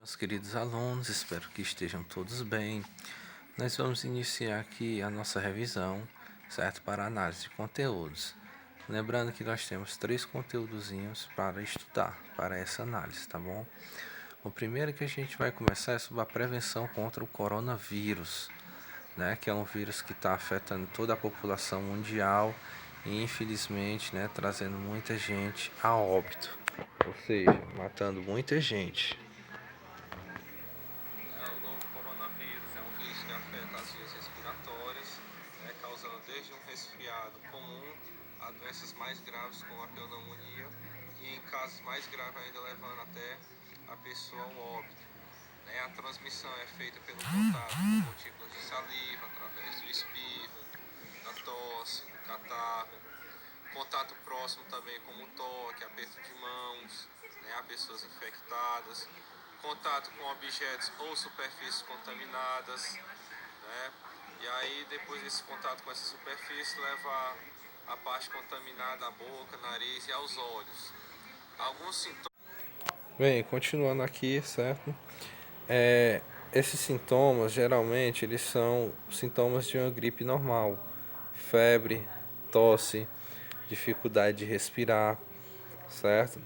Meus queridos alunos, espero que estejam todos bem. Nós vamos iniciar aqui a nossa revisão, certo? Para análise de conteúdos. Lembrando que nós temos 3 conteúdozinhos para estudar, para essa análise, tá bom? O primeiro que a gente vai começar é sobre a prevenção contra o coronavírus, né? Que é um vírus que está afetando toda a população mundial e infelizmente, né, trazendo muita gente a óbito, ou seja, matando muita gente. O novo coronavírus é um vírus que afeta as vias respiratórias, causando desde um resfriado comum a doenças mais graves como a pneumonia e em casos mais graves ainda levando até a pessoa ao óbito. A transmissão é feita pelo contato com gotículas de saliva, através do espirro, da tosse, do catarro, contato próximo também como toque, aperto de mãos, a pessoas infectadas, contato com objetos ou superfícies contaminadas, e aí depois desse contato com essa superfície leva a parte contaminada à boca, nariz e aos olhos. Alguns sintomas. Bem, continuando aqui, certo? Esses sintomas geralmente eles são sintomas de uma gripe normal: febre, tosse, dificuldade de respirar, certo?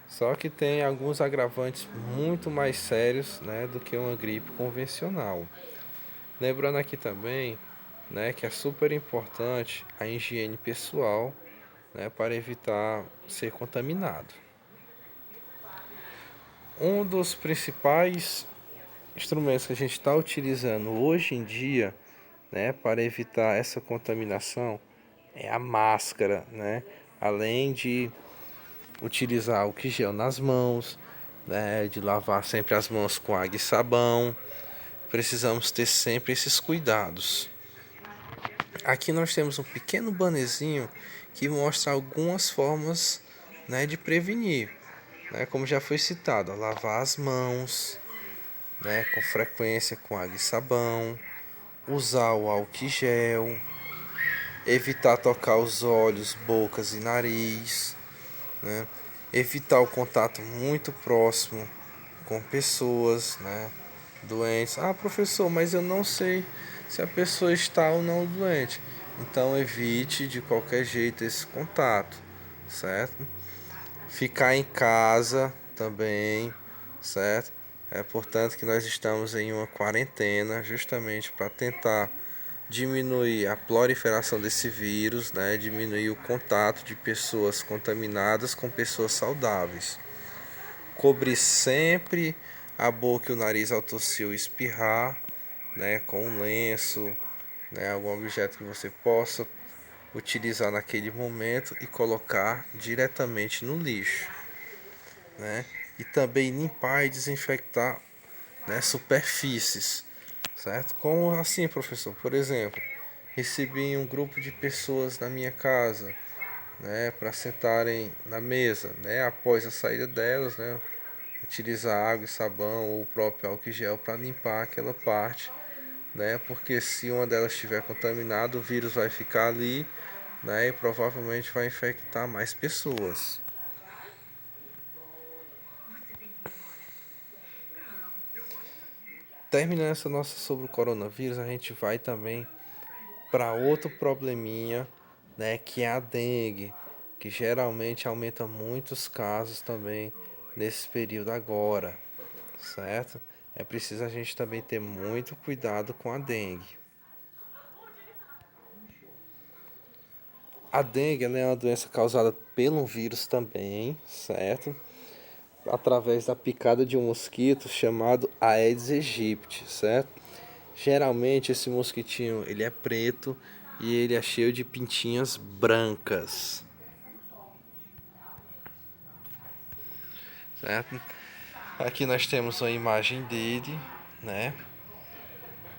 Só que tem alguns agravantes muito mais sérios, do que uma gripe convencional. Lembrando aqui também, que é super importante a higiene pessoal, para evitar ser contaminado. Um dos principais instrumentos que a gente está utilizando hoje em dia, para evitar essa contaminação é a máscara, Além de utilizar álcool gel nas mãos, de lavar sempre as mãos com água e sabão, precisamos ter sempre esses cuidados. Aqui nós temos um pequeno bannerzinho que mostra algumas formas, de prevenir, como já foi citado, lavar as mãos, com frequência com água e sabão, usar o álcool gel, evitar tocar os olhos, bocas e nariz, evitar o contato muito próximo com pessoas, doentes. Ah, professor, mas eu não sei se a pessoa está ou não doente. Então evite de qualquer jeito esse contato, certo? Ficar em casa também, certo? É portanto que nós estamos em uma quarentena justamente para tentar diminuir a proliferação desse vírus, diminuir o contato de pessoas contaminadas com pessoas saudáveis. Cobrir sempre a boca e o nariz ao tossir ou espirrar, com um lenço, algum objeto que você possa utilizar naquele momento e colocar diretamente no lixo, E também limpar e desinfectar, superfícies, certo? Como assim, professor? Por exemplo, recebi um grupo de pessoas na minha casa, para sentarem na mesa, após a saída delas, utilizar água e sabão ou o próprio álcool gel para limpar aquela parte, porque se uma delas estiver contaminada, o vírus vai ficar ali, e provavelmente vai infectar mais pessoas. Terminando essa nossa sobre o coronavírus, a gente vai também para outro probleminha, que é a dengue, que geralmente aumenta muitos casos também nesse período agora, certo? É preciso a gente também ter muito cuidado com a dengue. A dengue ela é uma doença causada pelo vírus também, certo? Através da picada de um mosquito chamado Aedes aegypti, certo? Geralmente esse mosquitinho ele é preto e ele é cheio de pintinhas brancas, certo? Aqui nós temos a imagem dele,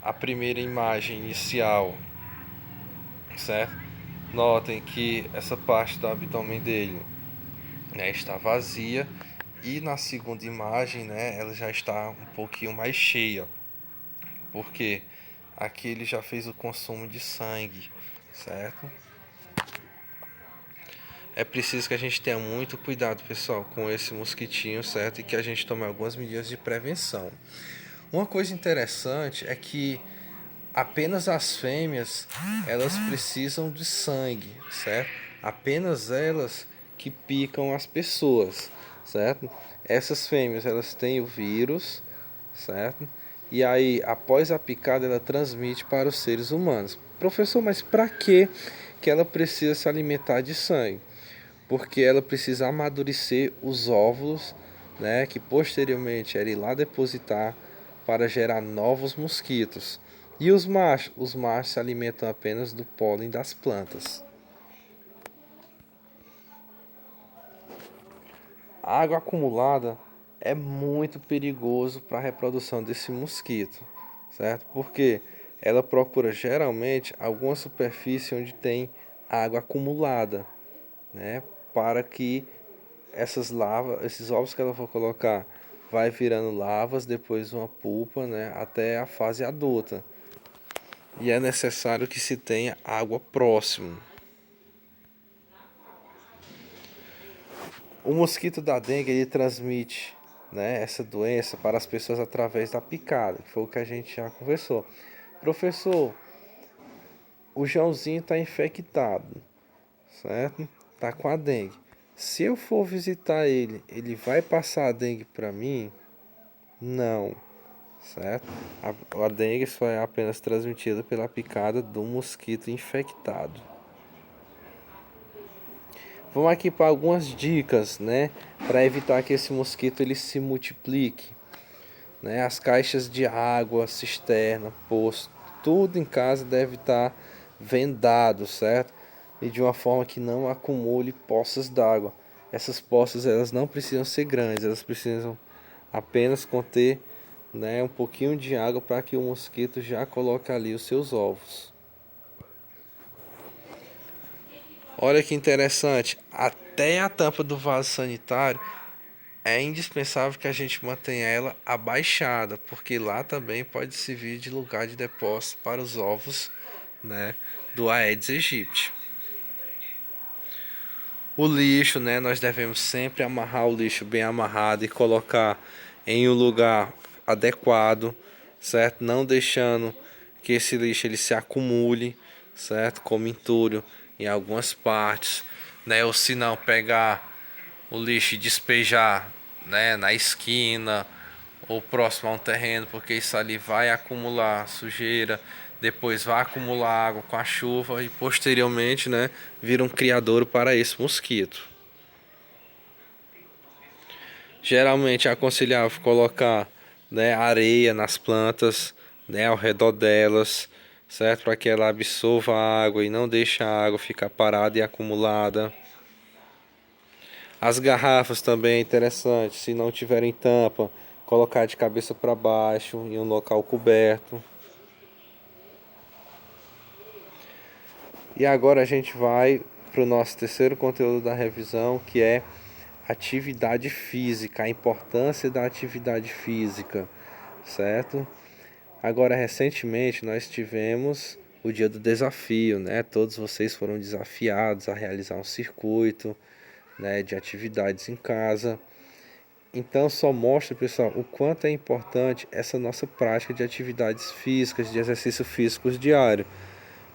A primeira imagem inicial, certo? Notem que essa parte do abdômen dele, está vazia e na segunda imagem, ela já está um pouquinho mais cheia, porque aqui ele já fez o consumo de sangue, certo? é preciso que a gente tenha muito cuidado, pessoal, com esse mosquitinho, certo? E que a gente tome algumas medidas de prevenção. Uma coisa interessante é que apenas as fêmeas, elas precisam de sangue, certo? Apenas elas que picam as pessoas, certo? Essas fêmeas, elas têm o vírus, certo? E aí, após a picada, ela transmite para os seres humanos. Professor, mas para que ela precisa se alimentar de sangue? Porque ela precisa amadurecer os óvulos, né, que posteriormente ela ir lá depositar para gerar novos mosquitos. E os machos? Os machos se alimentam apenas do pólen das plantas. A água acumulada é muito perigoso para a reprodução desse mosquito, certo? Porque ela procura geralmente alguma superfície onde tem água acumulada, né? Para que essas lavas, esses ovos que ela for colocar, vai virando lavas, depois uma pulpa, né? Até a fase adulta. E é necessário que se tenha água próximo. O mosquito da dengue ele transmite, né, essa doença para as pessoas através da picada, que foi o que a gente já conversou. Professor, o Joãozinho está infectado, certo? Tá com a dengue. Se eu for visitar ele, ele vai passar a dengue para mim? Não, certo? A dengue só é apenas transmitida pela picada do mosquito infectado. Vamos aqui para algumas dicas, né, para evitar que esse mosquito ele se multiplique, né? As caixas de água, cisterna, poço, tudo em casa deve estar vendado, certo? E de uma forma que não acumule poças d'água. Essas poças elas não precisam ser grandes, elas precisam apenas conter, né, um pouquinho de água para que o mosquito já coloque ali os seus ovos. Olha que interessante, até a tampa do vaso sanitário é indispensável que a gente mantenha ela abaixada, porque lá também pode servir de lugar de depósito para os ovos, né, do Aedes aegypti. O lixo, né, nós devemos sempre amarrar o lixo bem amarrado e colocar em um lugar adequado, certo? Não deixando que esse lixo ele se acumule, certo? Como entulho em algumas partes, né? Ou se não pegar o lixo e despejar, né, na esquina ou próximo a um terreno, porque isso ali vai acumular sujeira, depois vai acumular água com a chuva e posteriormente, né, vira um criadouro para esse mosquito. Geralmente é aconselhável colocar, né, areia nas plantas, né, ao redor delas, certo? Para que ela absorva a água e não deixe a água ficar parada e acumulada. As garrafas também é interessante, se não tiverem tampa, colocar de cabeça para baixo em um local coberto. E agora a gente vai para o nosso terceiro conteúdo da revisão, que é atividade física, a importância da atividade física, certo? Agora, recentemente, nós tivemos o dia do desafio, né? Todos vocês foram desafiados a realizar um circuito, né, de atividades em casa. Então só mostra, pessoal, o quanto é importante essa nossa prática de atividades físicas, de exercícios físicos diário,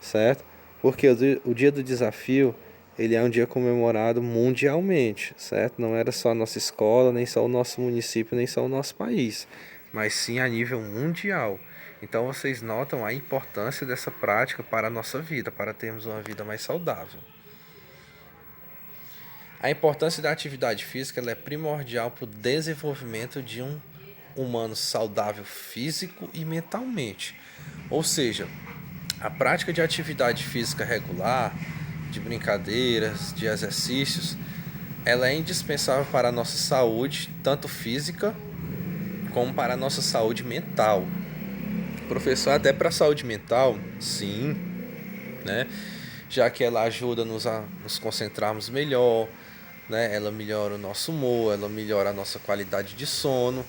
certo? Porque o dia do desafio, ele é um dia comemorado mundialmente, certo? Não era só a nossa escola, nem só o nosso município, nem só o nosso país, mas sim a nível mundial. Então vocês notam a importância dessa prática para a nossa vida, para termos uma vida mais saudável. A importância da atividade física ela é primordial para o desenvolvimento de um humano saudável físico e mentalmente. Ou seja, a prática de atividade física regular, de brincadeiras, de exercícios, ela é indispensável para a nossa saúde, tanto física como para a nossa saúde mental. Professor, até para a saúde mental, sim, né? Já que ela ajuda-nos a nos concentrarmos melhor, né? Ela melhora o nosso humor, ela melhora a nossa qualidade de sono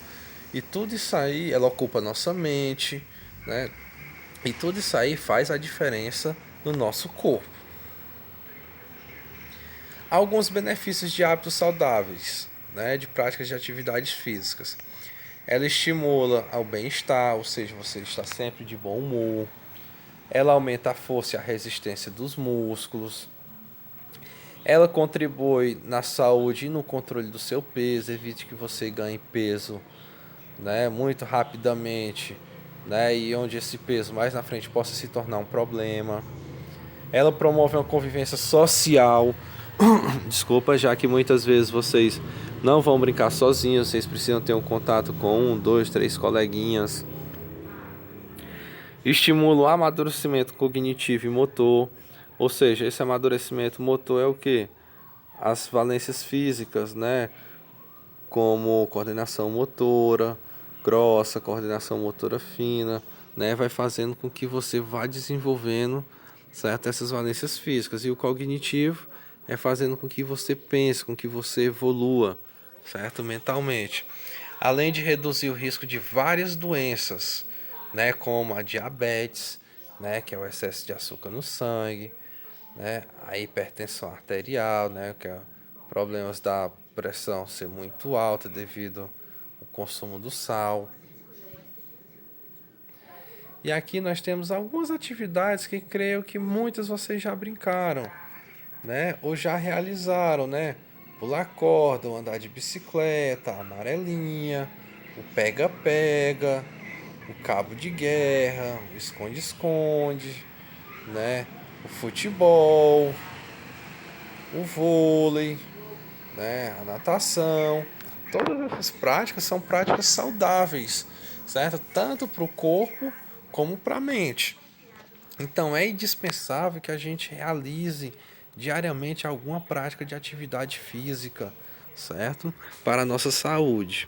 e tudo isso aí, ela ocupa a nossa mente, né? E tudo isso aí faz a diferença no nosso corpo. Alguns benefícios de hábitos saudáveis, né, de práticas de atividades físicas. Ela estimula ao bem-estar, ou seja, você está sempre de bom humor. Ela aumenta a força e a resistência dos músculos. Ela contribui na saúde e no controle do seu peso, evite que você ganhe peso, né, muito rapidamente, né, e onde esse peso mais na frente possa se tornar um problema. Ela promove uma convivência social. Desculpa, já que muitas vezes vocês não vão brincar sozinhos, vocês precisam ter um contato com um, dois, três coleguinhas. Estimula o amadurecimento cognitivo e motor, ou seja, esse amadurecimento motor é o que? As valências físicas, né? Como coordenação motora grossa, coordenação motora fina, né? Vai fazendo com que você vá desenvolvendo, certo? Essas valências físicas. E o cognitivo é fazendo com que você pense, com que você evolua, certo? Mentalmente. Além de reduzir o risco de várias doenças, né? Como a diabetes, né? Que é o excesso de açúcar no sangue, né? A hipertensão arterial, né? Que é problemas da pressão ser muito alta devido ao consumo do sal. E aqui nós temos algumas atividades que creio que muitas vocês já brincaram, né? Ou já realizaram, né? Pular corda, ou andar de bicicleta, a amarelinha, o pega-pega, o cabo de guerra, o esconde-esconde, né? O futebol, o vôlei, né? A natação. Todas essas práticas são práticas saudáveis, certo? Tanto para o corpo como para a mente. Então é indispensável que a gente realize diariamente alguma prática de atividade física, certo? Para a nossa saúde.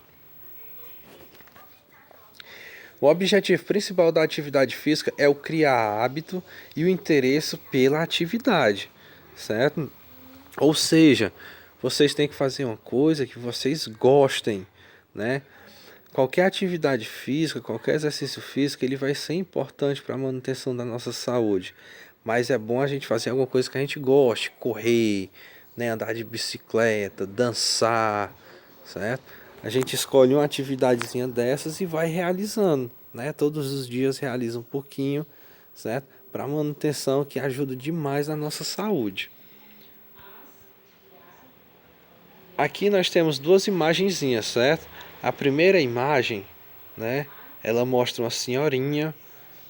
O objetivo principal da atividade física é o criar hábito e o interesse pela atividade, certo? Ou seja, vocês têm que fazer uma coisa que vocês gostem, né? Qualquer atividade física, qualquer exercício físico, ele vai ser importante para a manutenção da nossa saúde. Mas é bom a gente fazer alguma coisa que a gente goste, correr, né, andar de bicicleta, dançar, certo? A gente escolhe uma atividadezinha dessas e vai realizando, né? Todos os dias realiza um pouquinho, certo? Para manutenção, que ajuda demais na nossa saúde. Aqui nós temos duas imagenzinhas, certo? A primeira imagem, né, ela mostra uma senhorinha,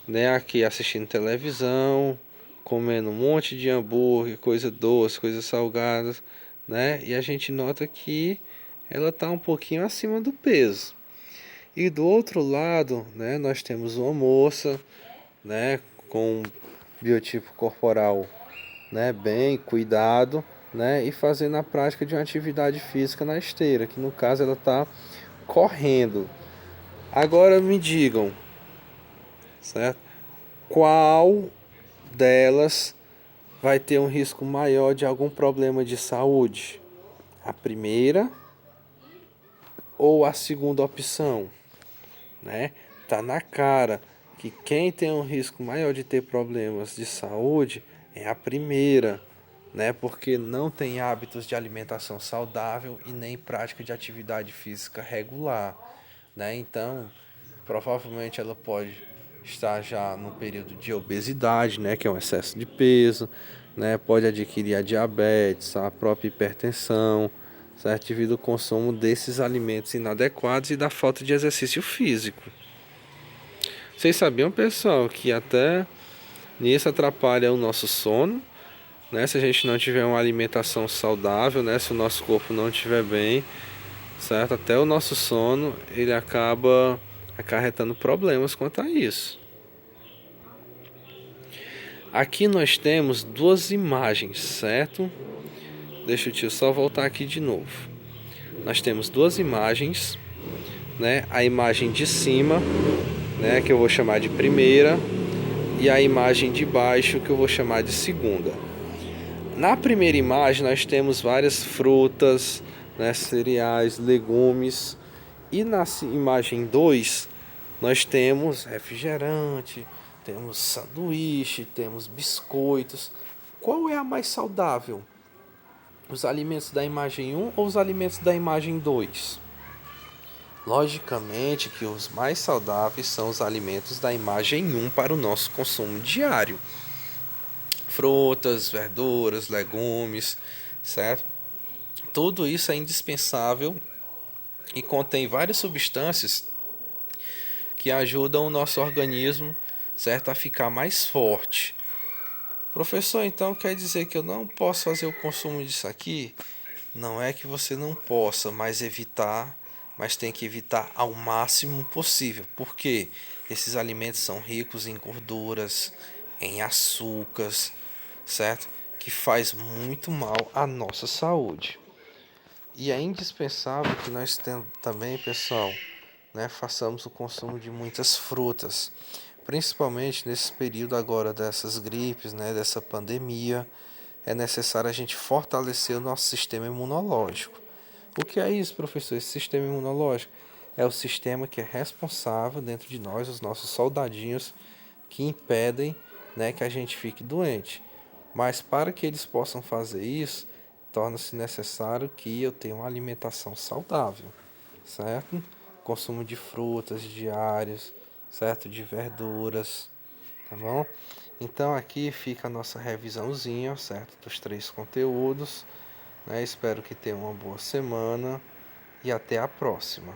né, aqui assistindo televisão, comendo um monte de hambúrguer, coisa doce, coisas salgadas, né? E a gente nota que ela está um pouquinho acima do peso. E do outro lado, né, nós temos uma moça, né, com um biotipo corporal, né, bem cuidado, né, e fazendo a prática de uma atividade física na esteira, que no caso ela está correndo. Agora me digam, certo? Qual delas vai ter um risco maior de algum problema de saúde? A primeira ou a segunda opção, né? Tá na cara que quem tem um risco maior de ter problemas de saúde é a primeira, né? Porque não tem hábitos de alimentação saudável e nem prática de atividade física regular, né? Então, provavelmente ela pode estar já no período de obesidade, né, que é um excesso de peso, né? Pode adquirir a diabetes, a própria hipertensão, certo? Devido ao consumo desses alimentos inadequados e da falta de exercício físico. Vocês sabiam, pessoal, que até nisso atrapalha o nosso sono, né? Se a gente não tiver uma alimentação saudável, né? Se o nosso corpo não estiver bem, certo? Até o nosso sono, ele acaba acarretando problemas quanto a isso. Aqui nós temos duas imagens, certo? Deixa eu só voltar aqui de novo. Nós temos duas imagens, né? A imagem de cima, né, que eu vou chamar de primeira, e a imagem de baixo, que eu vou chamar de segunda. Na primeira imagem nós temos várias frutas, né, cereais, legumes, e na imagem 2 nós temos refrigerante, temos sanduíche, temos biscoitos. Qual é a mais saudável? Os alimentos da imagem 1 ou os alimentos da imagem 2? Logicamente que os mais saudáveis são os alimentos da imagem 1 para o nosso consumo diário. Frutas, verduras, legumes, certo? Tudo isso é indispensável e contém várias substâncias que ajudam o nosso organismo, certo, a ficar mais forte. Professor, então quer dizer que eu não posso fazer o consumo disso aqui? Não é que você não possa, mas tem que evitar ao máximo possível, porque esses alimentos são ricos em gorduras, em açúcares, certo? Que faz muito mal à nossa saúde. E é indispensável que nós também, pessoal, né, façamos o consumo de muitas frutas, principalmente nesse período agora dessas gripes, né, dessa pandemia. É necessário a gente fortalecer o nosso sistema imunológico. O que é isso, professor? Esse sistema imunológico é o sistema que é responsável dentro de nós, os nossos soldadinhos, que impedem, né, que a gente fique doente. Mas para que eles possam fazer isso, torna-se necessário que eu tenha uma alimentação saudável, certo? Consumo de frutas diários, certo? De verduras, tá bom? Então aqui fica a nossa revisãozinha, certo? Dos 3 conteúdos, né? Espero que tenha uma boa semana e até a próxima.